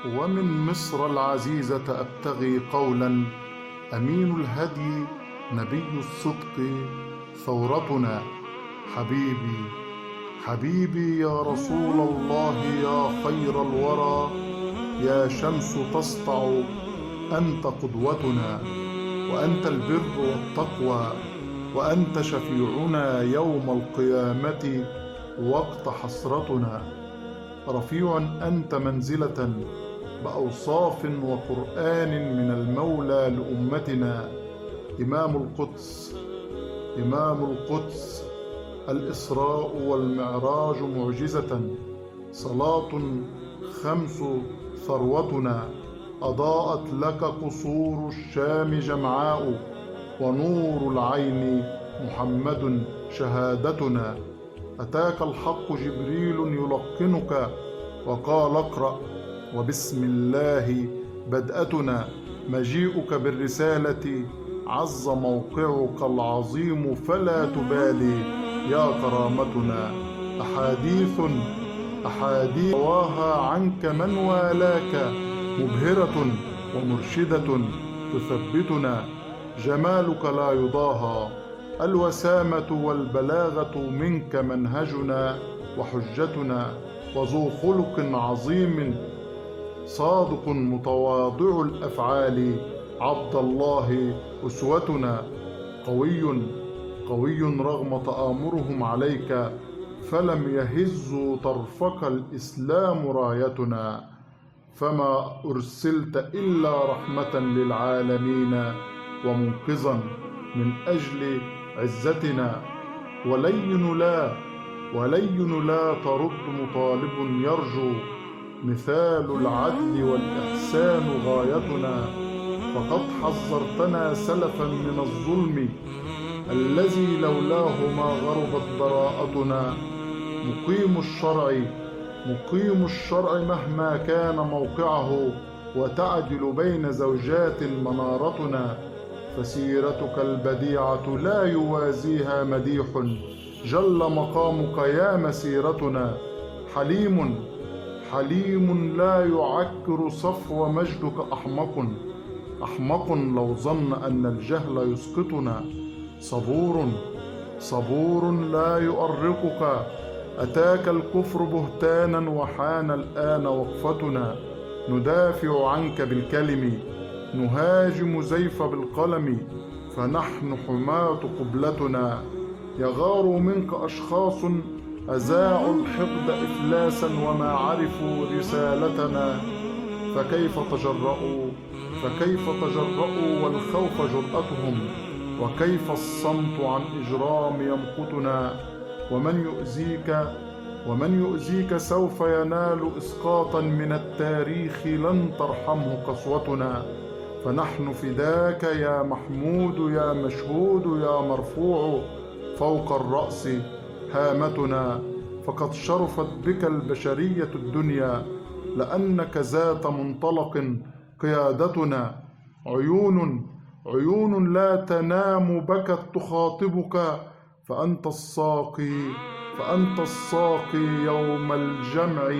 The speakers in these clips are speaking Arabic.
ومن مصر العزيزة أبتغي قولا. أمين الهدي نبي الصدق ثورتنا. حبيبي حبيبي يا رسول الله، يا خير الورى، يا شمس تسطع، أنت قدوتنا، وأنت البر والتقوى، وأنت شفيعنا يوم القيامة وقت حسرتنا. رفيع أنت منزلة بأوصاف وقرآن من المولى لأمتنا. إمام القدس الإسراء والمعراج معجزة، صلاة خمس ثروتنا. أضاءت لك قصور الشام جمعاء، ونور العين محمد شهادتنا. أتاك الحق جبريل يلقنك وقال اقرأ وبسم الله بدأتنا. مجيئك بالرسالة عز موقعك العظيم فلا تبالي يا كرامتنا. أحاديث رواها عنك من والاك، مبهرة ومرشدة تثبتنا. جمالك لا يضاهى، الوسامة والبلاغة منك منهجنا وحجتنا. وذو خلق عظيم صادق متواضع الأفعال، عبد الله أسوتنا. قوي رغم تآمرهم عليك، فلم يهزوا طرفك الإسلام رايتنا. فما أرسلت إلا رحمة للعالمين، ومنقذا من أجل عزتنا. ولين لا ترد مطالب يرجو، مثال العدل والإحسان غايتنا. فقد حذرتنا سلفا من الظلم الذي لولاه ما غربت براءتنا. مقيم الشرع مهما كان موقعه، وتعدل بين زوجات منارتنا. فسيرتك البديعة لا يوازيها مديح، جل مقامك يا مسيرتنا. حليم لا يعكر صفو مجدك. أحمق لو ظن أن الجهل يسقطنا. صبور لا يؤرقك. أتاك الكفر بهتانا، وحان الآن وقفتنا. ندافع عنك بالكلم، نهاجم زيف بالقلم، فنحن حماة قبلتنا. يغار منك أشخاص أذاعوا الحقد إفلاسا، وما عرفوا رسالتنا. فكيف تجرؤوا والخوف جرأتهم، وكيف الصمت عن إجرام يمقتنا. ومن يؤذيك سوف ينال إسقاطا من التاريخ، لن ترحمه قسوتنا. فنحن فداك يا محمود، يا مشهود، يا مرفوع فوق الرأس هامتنا. فقد شرفت بك البشرية الدنيا، لأنك ذات منطلق قيادتنا. عيون لا تنام بكت تخاطبك، فأنت الساقي يوم الجمع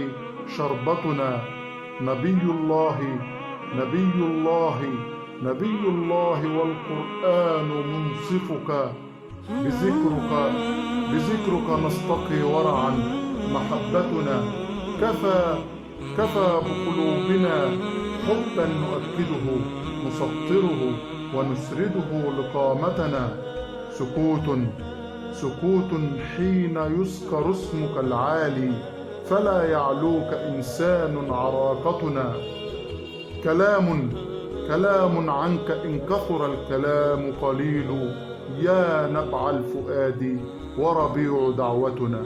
شربتنا. نبي الله والقرآن منصفك. بذكرك نستقي ورعا محبتنا. كفى بقلوبنا حبا نؤكده، نسطره ونسرده لقامتنا. سكوت حين يذكر اسمك العالي، فلا يعلوك إنسان عراقتنا. كلام عنك إن كثر الكلام قليل، يا نبع الفؤاد وربيع دعوتنا.